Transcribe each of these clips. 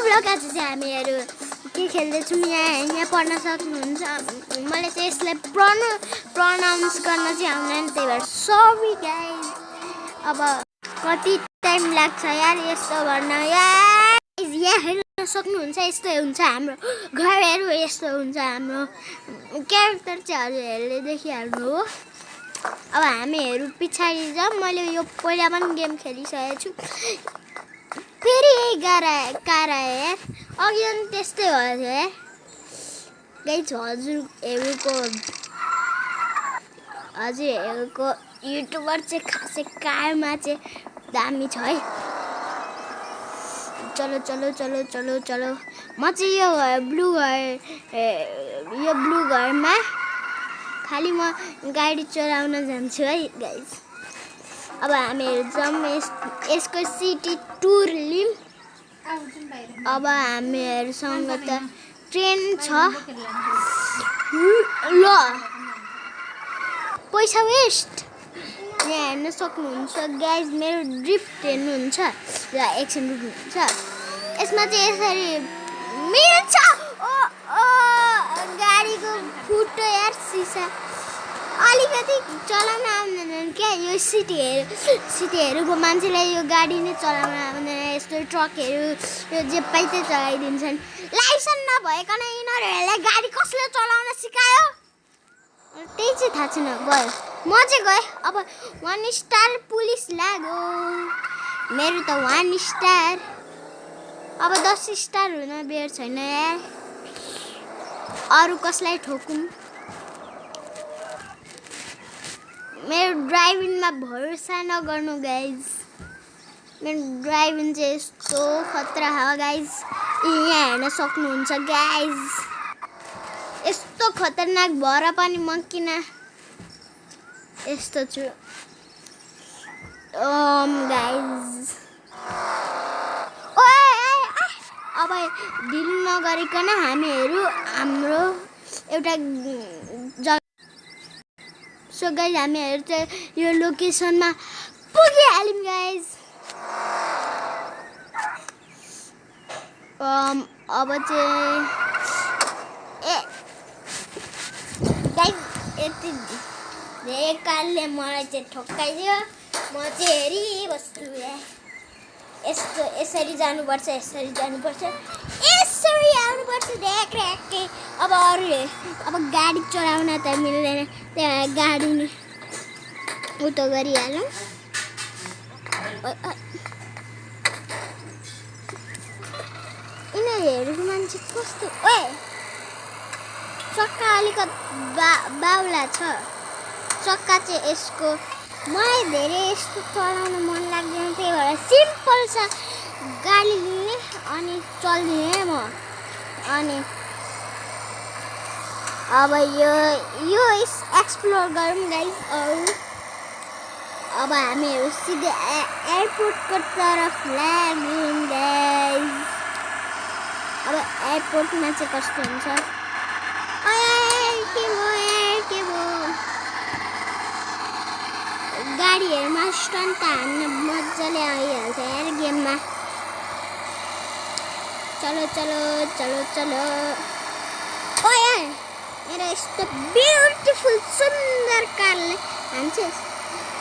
Blog आज चाहिँ हामीहरू के खेल्दैछौँ यहाँ पढ्न सक्नुहुन्छ मैले चाहिँ यसलाई प्रनाउन्स गर्न चाहिँ आउँदैन त्यही भएर सरी गाइज अब कति टाइम लाग्छ यार यस्तो गर्न यार यहाँ हेर्न सक्नुहुन्छ यस्तो हुन्छ हाम्रो घरहरू यस्तो हुन्छ हाम्रो क्यारेक्टर चाहिँ हजुरहरूले देखिहाल्नु हो अब हामीहरू पछाडि जाऊँ मैले यो पहिला पनि गेम खेलिसकेको छु फेरि यही कार आयो यार अघि पनि त्यस्तै भयो यार गाइज हजुरहरूको युट्युबर चाहिँ खासै कारमा चाहिँ दामी छ है चलो चलो चलो चलो चलो म चाहिँ यो ब्लू घरमा खाली म गाडी चलाउन जान्छु है गाइज अब हामीहरू जाऊँ यसको सिटी टुर लिम अब हामीहरूसँग त ट्रेन छ ल पैसा वेस्ट यहाँ हेर्न सक्नुहुन्छ गाइज मेरो ड्रिफ्ट हेर्नुहुन्छ र एकछिन रुक्नुहुन्छ यसमा चाहिँ यसरी मिल्छ गाडीको फुटो यार सिसा अलिकति चलाउन आउँदैन क्या यो सिटीहरूको मान्छेलाई यो गाडी नै चलाउन आउँदैन यस्तो ट्रकहरू यो जे पाइ चाहिँ चलाइदिन्छन् लाइसेन्स नभइकन यिनीहरूलाई गाडी कसले चलाउन सिकायो त्यही चाहिँ थाहा छैन गयो म चाहिँ गएँ अब 1 स्टार पुलिस लाग्यो मेरो त 1 स्टार अब 10 स्टार हुन बेर छैन यार अरू कसलाई ठोकुँ मेरो ड्राइभिङमा भरोसा नगर्नु गाइज मेरो ड्राइभिङ चाहिँ यस्तो खतरा हो गाइज यहाँ हेर्न सक्नुहुन्छ गाइज यस्तो खतरनाक भएर पनि म किन यस्तो छु गाइज अब ढिल नगरिकन हामीहरू हाम्रो एउटा जग्गा सो गाइज हामीहरू चाहिँ यो लोकेसनमा पुगिहाल्यौँ गाइज अब चाहिँ गाइज यति धेरै कारले मलाई चाहिँ ठोक्काइदियो म चाहिँ हेरिबस्छु यस्तो यसरी जानुपर्छ यसरी आउनुपर्छ ढ्याक्कै अब गाडी चलाउन त मिल्दैन त्यहाँ गाडी नि उतो गरिहालौँ यिनीहरूको मान्छे कस्तो चक्का अलिकति बाउला छ चक्का चाहिँ यसको मलाई धेरै यस्तो चलाउन मन लाग्दैन त्यही भएर सिम्पल छ गाडी लिने अनि चल्दिने म अनि अब यो एक्सप्लोर गरौँ गाइज अब हामीहरू सिधै एयरपोर्टको तर्फ लाग्यौँ गाइज अब एयरपोर्टमा चाहिँ कस्तो हुन्छ के भयो गाडीहरूमा स्टन्ट त हान्न मजाले आइहाल्छ यार गेममा चलो चलो चलो चलो मेरो यस्तो ब्युटिफुल सुन्दर कारले हान्छस्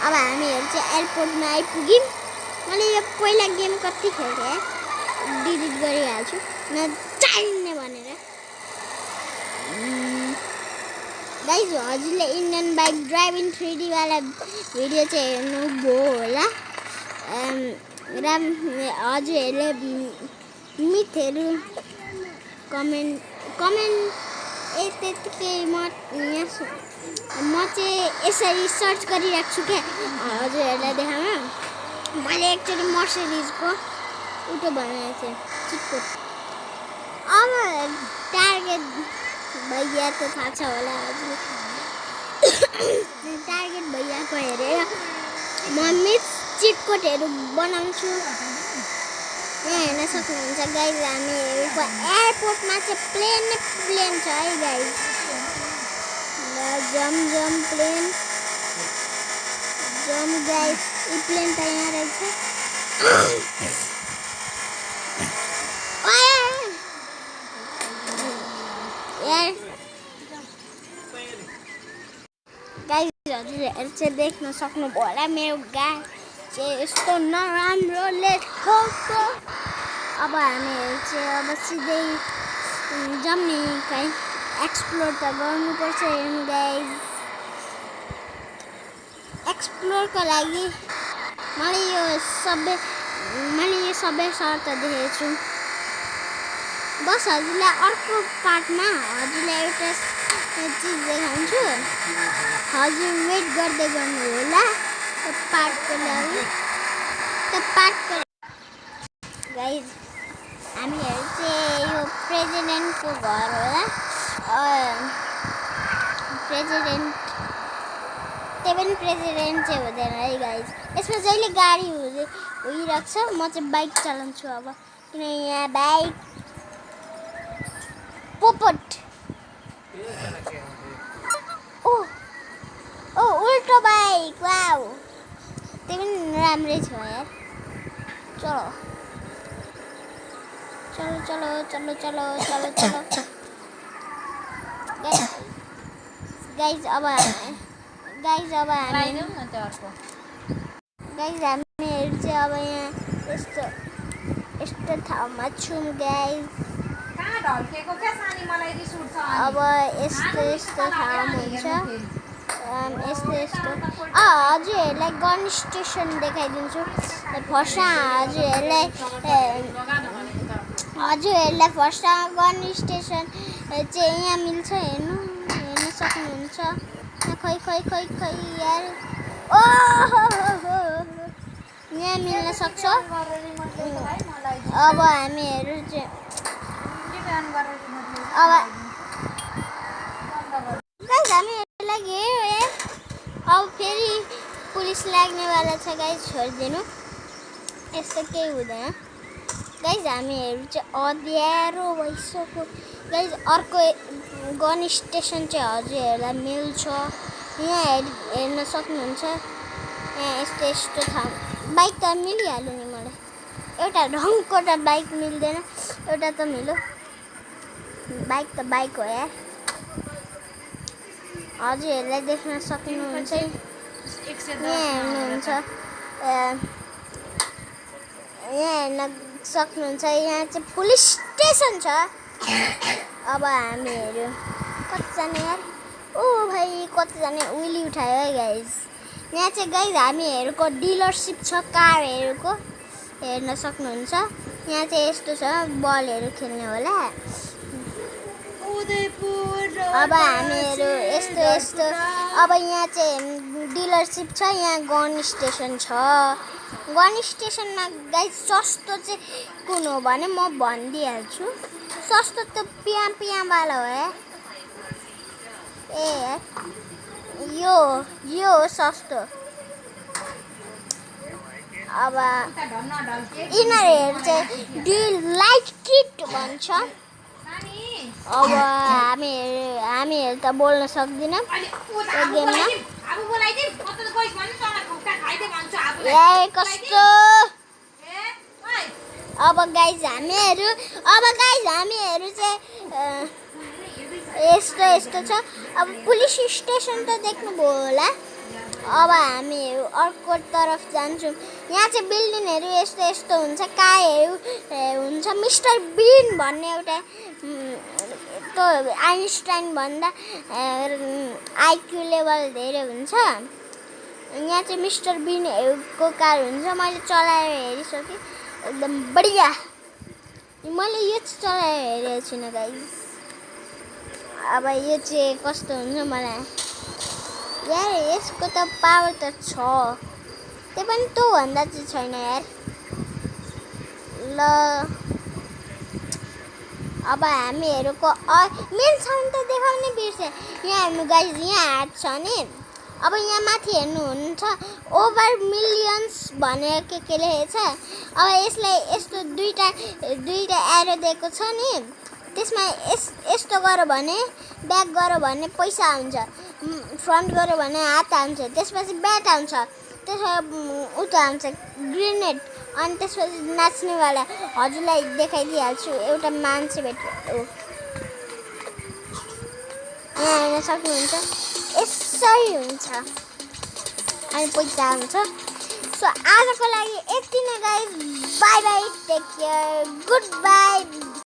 अब हामीहरू चाहिँ एयरपोर्टमा आइपुग्यौँ मैले यो पहिला गेम कति खेल्थेँ डिलिट गरिहाल्छु नचाहिने भनेर गाइज हजुरले इन्डियन बाइक ड्राइभिङ 3D वाला भिडियो चाहिँ हेर्नुभयो होला हजुरहरूले मिथहरू कमेन्ट त्यतिकै म चाहिँ यसरी सर्च गरिरहेको छु क्या हजुरहरूलाई देखाउन मैले एक्चुअली मर्सिडिजको उतो बनाएको थिएँ चिटको अब टार्गेट भैया त थाहा छ होला हजुर टार्गेट भैयाको हेरेर म मिस चिटकोटहरू बनाउँछु यहाँ हेर्न सक्नुहुन्छ गाइज हामीहरूको एयरपोर्टमा चाहिँ प्लेन छ है गाइज जम प्लेन गाइज यो प्लेन त यहाँ रहेछ हजुरहरू चाहिँ देख्न सक्नुभयो होला मेरो गाई चाहिँ यस्तो नराम्रोले ठोक्यो। अब हामीहरू चाहिँ अब सिधै जम्नी कहीँ एक्सप्लोर त गर्नुपर्छ हेर्नु गाइज। एक्सप्लोरको लागि मैले यो सबै शर्त देखेको छु। बस हजुरलाई अर्को पार्टमा हजुरलाई एउटा चिज देखाउँछु। हजुर वेट गर्दै गर्नु होला त्यो पार्टको लागि। गाइज हामीहरू चाहिँ यो प्रेसिडेन्टको घर होला। प्रेसिडेन्ट त्यही पनि प्रेसिडेन्ट चाहिँ हुँदैन है गाइज। यसमा जहिले गाडी उडिरहेको छ। म चाहिँ बाइक चलाउँछु अब, किनकि यहाँ बाइक पोपट ओ उल्टो बाइक वाउ त्यो पनि राम्रै छ यार। चलो गाइज अब हामीहरू चाहिँ अब यहाँ यस्तो ठाउँमा छौँ गाइज। अब यस्तो ठाउँ हुन्छ। हजुरहरूलाई गन स्टेसन देखाइदिन्छु। फर्स्टमा हजुरहरूलाई फर्स्टमा गन स्टेसन चाहिँ यहाँ मिल्छ। हेर्न सक्नुहुन्छ। खै यार यहाँ मिल्न सक्छ। अब हामीहरू चाहिँ हामीहरूलाई अब फेरि पुलिस लाग्नेवाला छ गाइज। छोडिदिनु, यस्तो केही हुँदैन गाइज। हामीहरू चाहिँ अँध्यारो भइसक्यो गाइज। अर्को गन स्टेसन चाहिँ हजुरहरूलाई मिल्छ। यहाँ हेर्न सक्नुहुन्छ। यहाँ यस्तो ठाउँ बाइक त मिलिहाल्यो नि मलाई। एउटा ढङ्गको त बाइक मिल्दैन, एउटा त मिल्यो। बाइक त बाइक हो यार। हजुरहरूलाई देख्न सक्नुहुन्छ। यहाँ हेर्नुहुन्छ। यहाँ चाहिँ पुलिस स्टेसन छ। अब हामीहरू कतिजना यार भाइ कतिजना उइली उठायो है गाइज। यहाँ चाहिँ गाइज हामीहरूको डिलरसिप छ कारहरूको। हेर्न सक्नुहुन्छ। यहाँ चाहिँ यस्तो छ बलहरू खेल्ने होला। अब हामीहरू यस्तो अब यहाँ चाहिँ डिलरसिप छ। यहाँ गन स्टेसन छ। गन स्टेसनमा गाइज सस्तो चाहिँ कुन हो भने म भनिदिइहाल्छु। सस्तो त पियावाला हो यार। यो हो सस्तो। अब यिनीहरू चाहिँ लाइट किट भन्छ। अब हामीहरू त बोल्न सक्दिनँ यो गेममा। कस्तो अब गाइज हामीहरू चाहिँ यस्तो छ। अब पुलिस स्टेसन त देख्नुभयो होला। अब हामीहरू अर्को तरफ जान्छौँ। यहाँ चाहिँ बिल्डिङहरू यस्तो हुन्छ। कारहरू हुन्छ। मिस्टर बिन भन्ने एउटा त्यो आइन्स्टाइन भन्दा आइक्यू लेभल धेरै हुन्छ। यहाँ चाहिँ मिस्टर बिनको कार हुन्छ। मैले चलाएर हेरिसकेँ, एकदम बढिया। मैले यो चाहिँ चलाएर हेरेको छुइनँ गाइज। अब यो चाहिँ कस्तो हुन्छ मलाई यार। यसको त पावर त छ, त्यो पनि त्योभन्दा चाहिँ छैन यार। ल अब हामीहरूको मेन साउन्ड त देखाउनै बिर्सेँ। यहाँ हेर्नु गाइज, यहाँ हात छ नि। अब यहाँ माथि हेर्नुहुन्छ ओभर मिलियन्स भनेर के लेखेको छ। अब यसलाई यस्तो दुईटा एरो दिएको छ नि। त्यसमा यस्तो गर्यो भने ब्याक गर्यो भने पैसा आउँछ। फ्रन्ट गर्यो भने हात आउँछ। त्यसपछि ब्याट आउँछ। त्यसपछि उता आउँछ ग्रेनेड। अनि त्यसपछि नाच्नेवाला हजुरलाई देखाइदिइहाल्छु। एउटा मान्छे भेट्यो। यहाँ हेर्न सक्नुहुन्छ। सही हुन्छ अनि पैसा हुन्छ सो आजको लागि यति नै guys bye bye take care good by